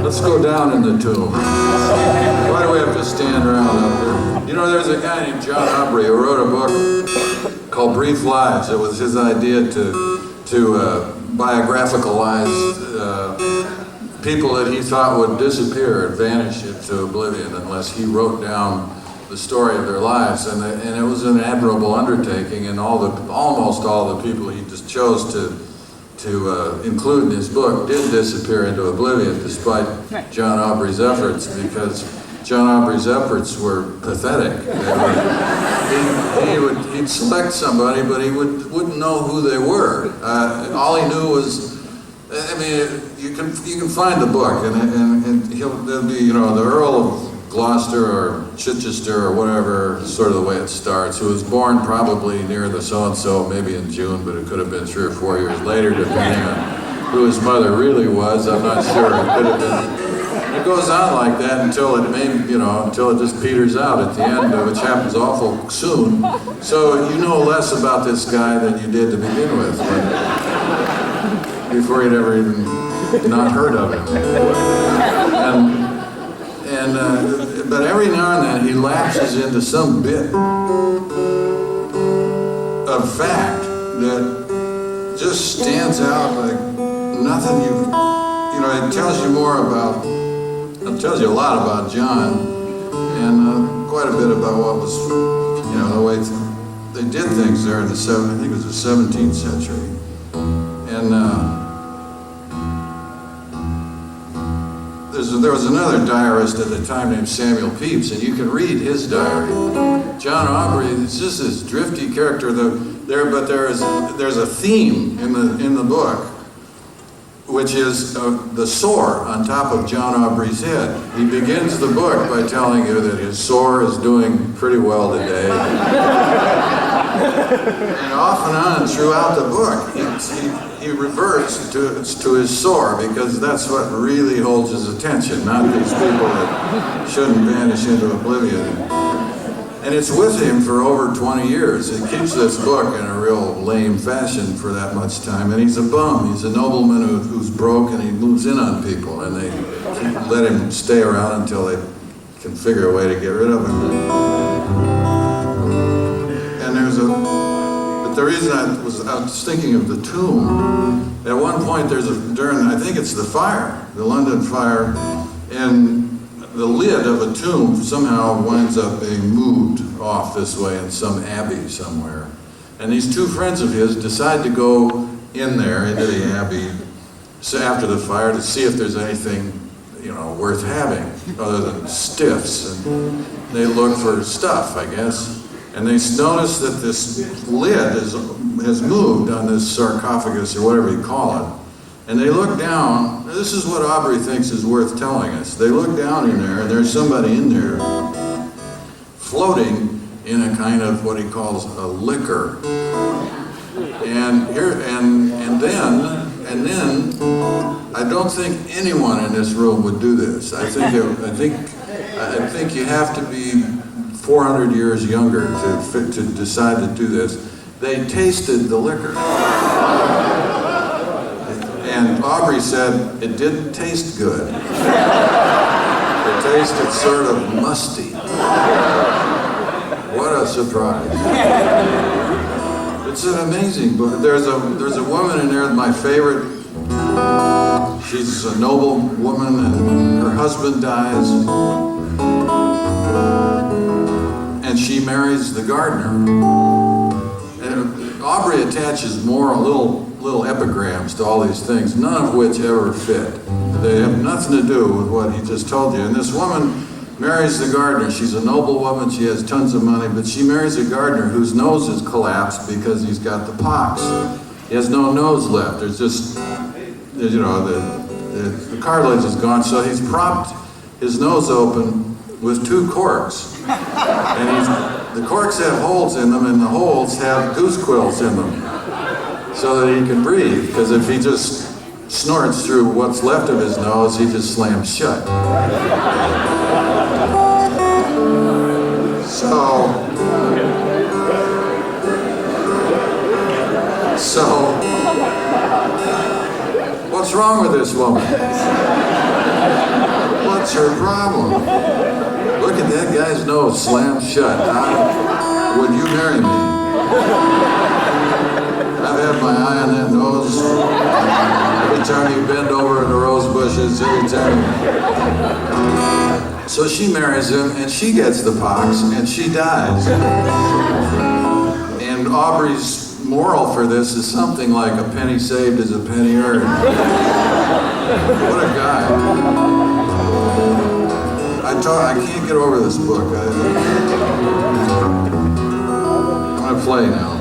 Let's go down in the tomb. Why do we have to stand around up there? You know, there's a guy named John Aubrey who wrote a book called Brief Lives. It was his idea to biographicalize people that he thought would disappear and vanish into oblivion unless he wrote down the story of their lives. And it was an admirable undertaking, and almost all the people he just chose to include in his book did disappear into oblivion despite John Aubrey's efforts, because John Aubrey's efforts were pathetic. He'd select somebody, but he wouldn't know who they were. All he knew was, I mean, you can find the book, and there'll be, you know, the Earl of Gloucester or Chichester or whatever, sort of the way it starts, who was born probably near the so-and-so, maybe in June, but it could have been 3 or 4 years later, depending on who his mother really was. I'm not sure. It could have been. It goes on like that until until it just peters out at the end, which happens awful soon. So you know less about this guy than you did to begin with, before you'd ever even not heard of him. But every now and then he lapses into some bit of fact that just stands out like nothing it tells you a lot about John, and quite a bit about what was, the way they did things there in I think it was the 17th century. And there was another diarist at the time named Samuel Pepys, and you can read his diary. John Aubrey is just this drifty character but there's a theme in the book, which is the sore on top of John Aubrey's head. He begins the book by telling you that his sore is doing pretty well today. And off and on throughout the book, he reverts to his sore, because that's what really holds his attention, not these people that shouldn't vanish into oblivion. And it's with him for over 20 years. He keeps this book in a real lame fashion for that much time. And he's a bum. He's a nobleman who's broke, and he moves in on people. And they let him stay around until they can figure a way to get rid of him. And but the reason I was thinking of the tomb, at one point during, I think it's the fire, the London fire, and the lid of a tomb somehow winds up being moved off this way in some abbey somewhere. And these two friends of his decide to go in there, into the abbey, after the fire, to see if there's anything, worth having, other than stiffs. And they look for stuff, I guess. And they notice that this lid has moved on this sarcophagus, or whatever you call it. And they look down. This is what Aubrey thinks is worth telling us. They look down in there, and there's somebody in there floating in a kind of what he calls a liquor. And then I don't think anyone in this room would do this. I think you have to be 400 years younger to decide to do this. They tasted the liquor. And Aubrey said it didn't taste good. It tasted sort of musty. What a surprise. It's an amazing book. There's a woman in there, my favorite. She's a noble woman, and her husband dies. And she marries the gardener. And Aubrey attaches more little epigrams to all these things, none of which ever fit. They have nothing to do with what he just told you. And this woman marries the gardener. She's a noble woman, she has tons of money, but she marries a gardener whose nose is collapsed because he's got the pox. He has no nose left. There's just, the cartilage is gone, so he's propped his nose open with 2 corks. And the corks have holes in them, and the holes have goose quills in them, so that he can breathe, because if he just snorts through what's left of his nose, he just slams shut. So So, what's wrong with this woman? What's her problem? Look at that guy's nose slammed shut. Would you marry me? I've had my eye on that nose. Every time you bend over in the rose bushes, every time. So she marries him, and she gets the pox, and she dies. And Aubrey's moral for this is something like a penny saved is a penny earned. What a guy. I can't get over this book. I'm going to play now.